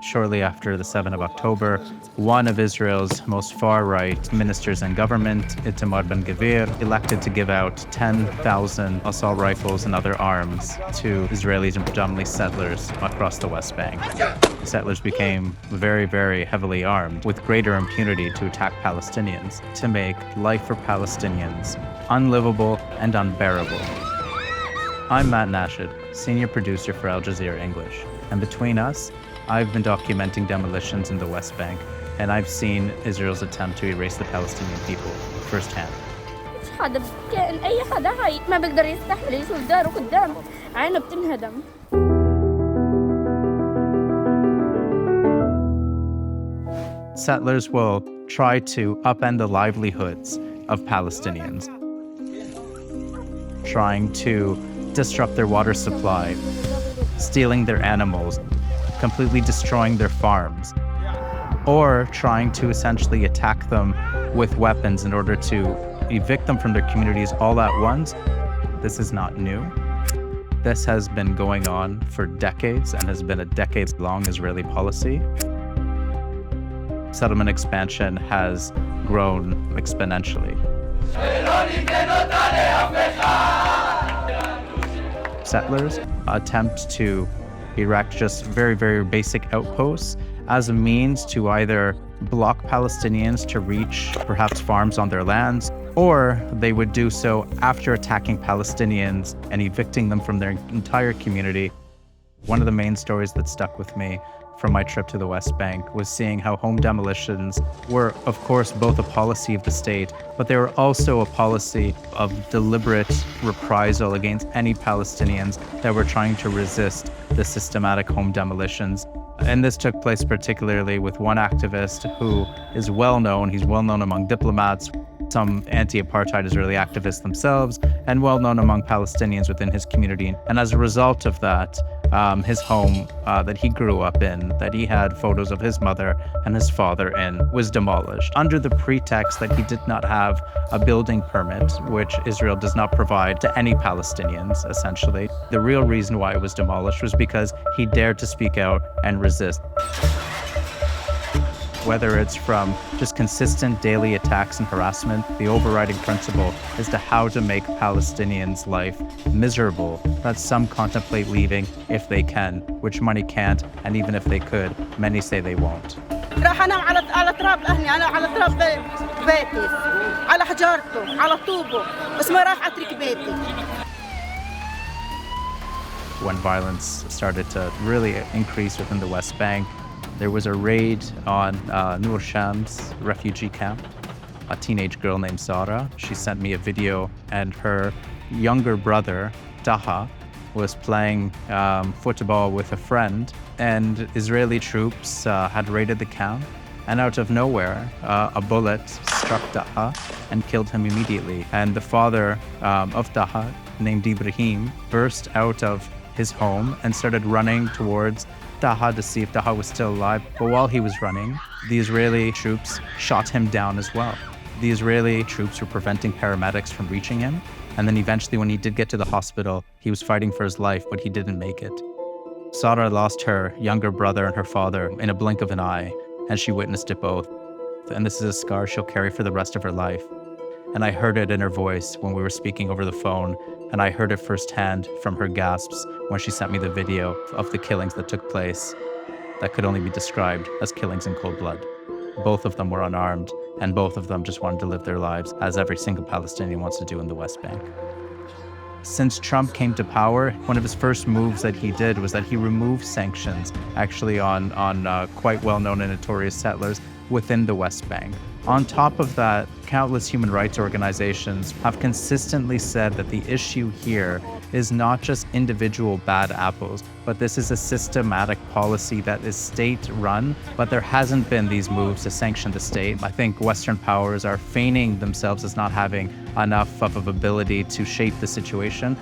shortly after the 7th of October, one of Israel's most far-right ministers in government, Itamar Ben-Gvir, elected to give out 10,000 assault rifles and other arms to Israelis and predominantly settlers across the West Bank. Settlers became very, very heavily armed with greater impunity to attack Palestinians, to make life for Palestinians unlivable and unbearable. I'm Matt Nashed, senior producer for Al Jazeera English, and between us, I've been documenting demolitions in the West Bank, and I've seen Israel's attempt to erase the Palestinian people firsthand. حدا كائن أي حدا هاي ما بيقدر يستحمل يشوف داره قدامه عينه بتنهدم. Settlers will try to upend the livelihoods of Palestinians, trying to disrupt their water supply, stealing their animals, completely destroying their farms, or trying to essentially attack them with weapons in order to evict them from their communities all at once. This is not new. This has been going on for decades and has been a decades-long Israeli policy. Settlement expansion has grown exponentially. Settlers attempt to erect just very, very basic outposts as a means to either block Palestinians to reach perhaps farms on their lands, or they would do so after attacking Palestinians and evicting them from their entire community. One of the main stories that stuck with me from my trip to the West Bank was seeing how home demolitions were, of course, both a policy of the state, but they were also a policy of deliberate reprisal against any Palestinians that were trying to resist the systematic home demolitions. And this took place particularly with one activist who is well known. He's well known among diplomats, some anti-apartheid Israeli activists themselves, and well known among Palestinians within his community. And as a result of that, his home that he grew up in, that he had photos of his mother and his father in, was demolished under the pretext that he did not have a building permit, which Israel does not provide to any Palestinians, essentially. The real reason why it was demolished was because he dared to speak out and resist. Whether it's from just consistent daily attacks and harassment, the overriding principle is to how to make Palestinians' life miserable, that some contemplate leaving if they can, which many can't, and even if they could, many say they won't. راح انام على تراب اهلي، انا على تراب بيتي، على حجارته، على طوبه، بس ما راح اترك بيتي. When violence started to really increase within the West Bank, there was a raid on Nur Sham's refugee camp. A teenage girl named Sarah, she sent me a video, and her younger brother, Taha, was playing football with a friend, and Israeli troops had raided the camp, and out of nowhere, a bullet struck Taha and killed him immediately. And the father of Taha, named Ibrahim, burst out of his home and started running towards Taha to see if Taha was still alive. But while he was running, the Israeli troops shot him down as well. The Israeli troops were preventing paramedics from reaching him. And then eventually, when he did get to the hospital, he was fighting for his life, but he didn't make it. Sarah lost her younger brother and her father in a blink of an eye, and she witnessed it both. And this is a scar she'll carry for the rest of her life. And I heard it in her voice when we were speaking over the phone, and I heard it firsthand from her gasps when she sent me the video of the killings that took place that could only be described as killings in cold blood. Both of them were unarmed, and both of them just wanted to live their lives as every single Palestinian wants to do in the West Bank. Since Trump came to power, one of his first moves that he did was that he removed sanctions, actually on quite well-known and notorious settlers within the West Bank. On top of that, countless human rights organizations have consistently said that the issue here is not just individual bad apples, but this is a systematic policy that is state-run, but there hasn't been these moves to sanction the state. I think Western powers are feigning themselves as not having enough of an ability to shape the situation,